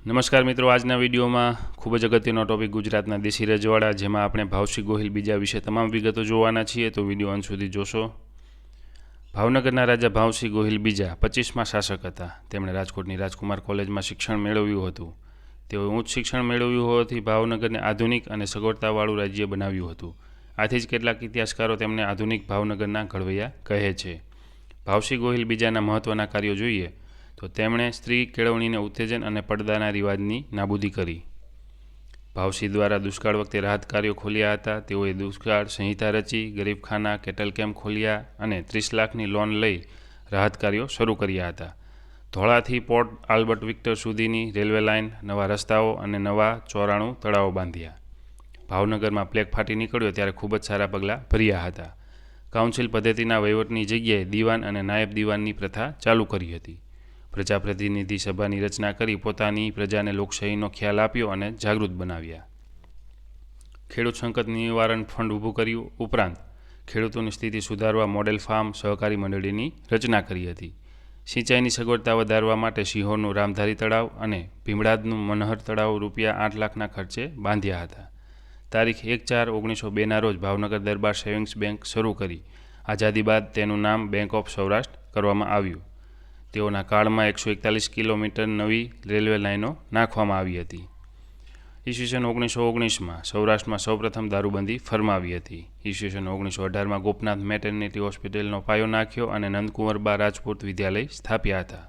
નમસ્કાર મિત્રો, આજના વિડીયોમાં ખૂબ જ અગત્યનો ટોપિક ગુજરાતના દેશી રજવાડા, જેમાં આપણે ભાવસિંહ ગોહિલ બીજા વિશે તમામ વિગતો જોવાના છીએ, તો વિડીયો અંત સુધી જોશો। ભાવનગરના રાજા ભાવસિંહ ગોહિલ બીજા 25મા શાસક હતા। તેમણે રાજકોટની રાજકુમાર કોલેજમાં શિક્ષણ મેળવ્યું હતું। તેઓએ ઉચ્ચ શિક્ષણ મેળવ્યું હોવાથી ભાવનગરને આધુનિક અને સગવડતાવાળું રાજ્ય બનાવ્યું હતું। આથી જ કેટલાક ઇતિહાસકારો તેમને આધુનિક ભાવનગરના ઘડવૈયા કહે છે। ભાવસિંહ ગોહિલ બીજાના મહત્ત્વના કાર્યો જોઈએ તો તેમણે સ્ત્રી કેળવણીને ઉત્તેજન અને પડદાના રિવાજની નાબૂદી કરી। ભાવસિંહ દ્વારા દુષ્કાળ વખતે રાહત કાર્યો ખોલ્યા હતા। તેઓએ દુષ્કાળ સંહિતા રચી, ગરીબખાના, કેટલ કેમ્પ ખોલ્યા અને 30 લાખની લોન લઈ રાહત કાર્યો શરૂ કર્યા હતા। ધોળાથી પોર્ટ આલ્બર્ટ વિક્ટર સુધીની રેલવે લાઇન, નવા રસ્તાઓ અને નવા 94 તળાવો બાંધ્યા। ભાવનગરમાં પ્લેગ ફાટી નીકળ્યો ત્યારે ખૂબ જ સારા પગલાં ભર્યા હતા। કાઉન્સિલ પદ્ધતિના વહીવટની જગ્યાએ દીવાન અને નાયબ દીવાનની પ્રથા ચાલુ કરી હતી। પ્રજાપ્રતિનિધિ સભાની રચના કરી પોતાની પ્રજાને લોકશાહીનો ખ્યાલ આપ્યો અને જાગૃત બનાવ્યા। ખેડૂત સંકટ નિવારણ ફંડ ઊભું કર્યું। ઉપરાંત ખેડૂતોની સ્થિતિ સુધારવા મોડેલ ફાર્મ સહકારી મંડળીની રચના કરી હતી। સિંચાઈની સગવડતા વધારવા માટે સિહોરનું રામધારી તળાવ અને ભીમડાદનું મનહર તળાવ ₹8 લાખના ખર્ચે બાંધ્યા હતા। તારીખ 1/4/1902ના રોજ ભાવનગર દરબાર સેવિંગ્સ બેંક શરૂ કરી। આઝાદી બાદ તેનું નામ બેંક ઓફ સૌરાષ્ટ્ર કરવામાં આવ્યું। તેઓના કાળમાં 141 કિલોમીટર નવી રેલવે લાઇનો નાખવામાં આવી હતી। ઈસવીસન 1919માં સૌરાષ્ટ્રમાં સૌપ્રથમ દારૂબંધી ફરમાવી હતી। ઈસવીસન 1918માં ગોપનાથ મેટર્નિટી હોસ્પિટલનો પાયો નાખ્યો અને નંદકુંવરબા રાજપૂત વિદ્યાલય સ્થાપ્યા હતા।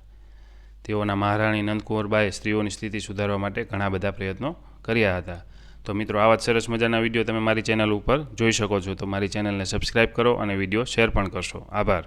તેઓના મહારાણી નંદકુંવરબાએ સ્ત્રીઓની સ્થિતિ સુધારવા માટે ઘણા બધા પ્રયત્નો કર્યા હતા। તો મિત્રો, આવા જ સરસ મજાના વિડીયો તમે મારી ચેનલ ઉપર જોઈ શકો છો। તો મારી ચેનલને સબસ્ક્રાઈબ કરો અને વિડીયો શેર પણ કરશો। આભાર।